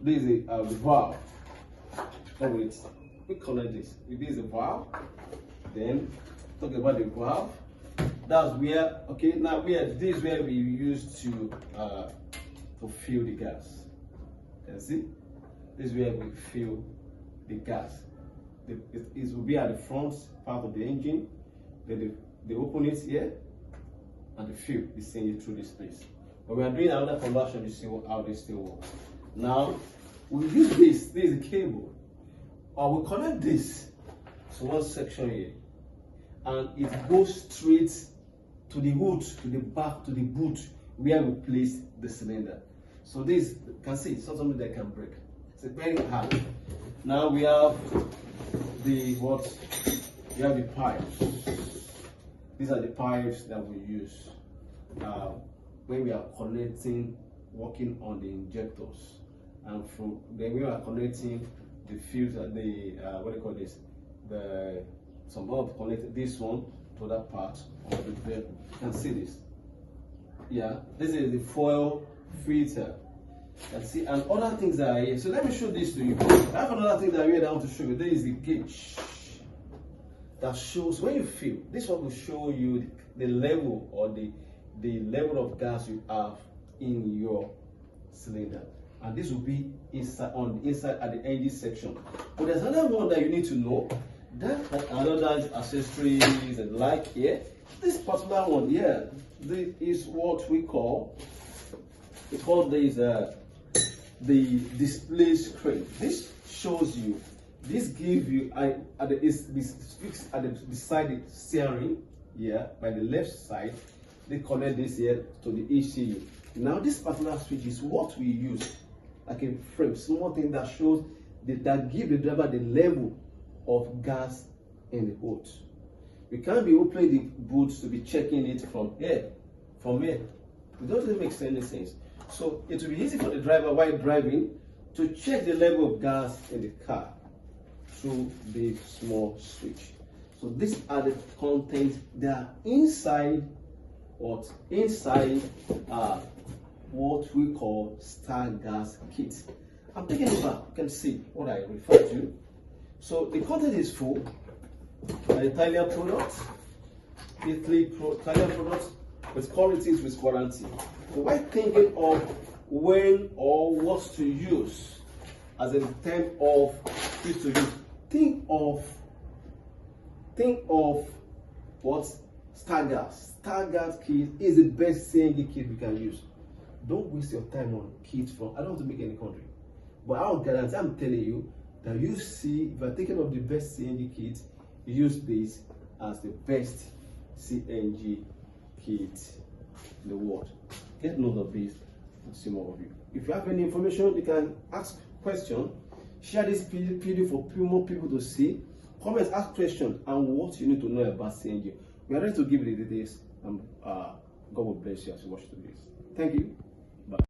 this is the valve. Oh wait, we connect this. This is the valve. Then talk about the valve. That's where, okay, now this is where we use to fill the gas. You see, this is where we fill the gas. It will be at the front part of the engine. Then they open it here, and they fill the CNG through this place. But we are doing another conversion to see how this still works. Now we use this. This is a cable, or we connect this to one section here, and it goes straight to the hood, to the back, to the boot where we place the cylinder. So this, you can see, it's not something that can break. It's very hard. Now we have the pipes. These are the pipes that we use when we are working on the injectors, and then we are connecting the filter, what do you call this? Some of connect this one to that part of the vehicle. You can see this. Yeah, this is the foil filter. You can see, and other things that are here. So let me show this to you. I have another thing that I want to show you. There is the gauge that shows when you fill. This one will show you the level, or the level of gas you have in your cylinder, and this will be inside at the engine section. But there's another one that you need to know. That another accessories and like here. This particular one here, this is what we call. It's called this the display screen. This shows you. This gives you this fixed at the side steering here by the left side. They connect this here to the ECU. Now this particular switch is what we use, like a frame, small thing that shows that give the driver the level of gas in the boot. We can't be opening the boot to be checking it from here. It doesn't make any sense. So it will be easy for the driver while driving to check the level of gas in the car through the small switch. So these are the contents that are inside what we call Stargas Kit. I'm taking it back. You can see what I refer to. So the content is full. Italian product, Italian product with qualities with warranty. So while thinking of when or what to use as in terms of fit to use, think of what Stargas kit is the best CNG kit we can use. Don't waste your time on kits from, I don't want to make any country, but I'll guarantee, I'm telling you that you see, if you're thinking of the best CNG kit, use this as the best CNG kit in the world. Get note of this and see more of you. If you have any information, you can ask questions. Share this video for more people to see. Comment, ask questions, and what you need to know about CNG. We are ready to give you the details, and God will bless you as you watch this. Thank you.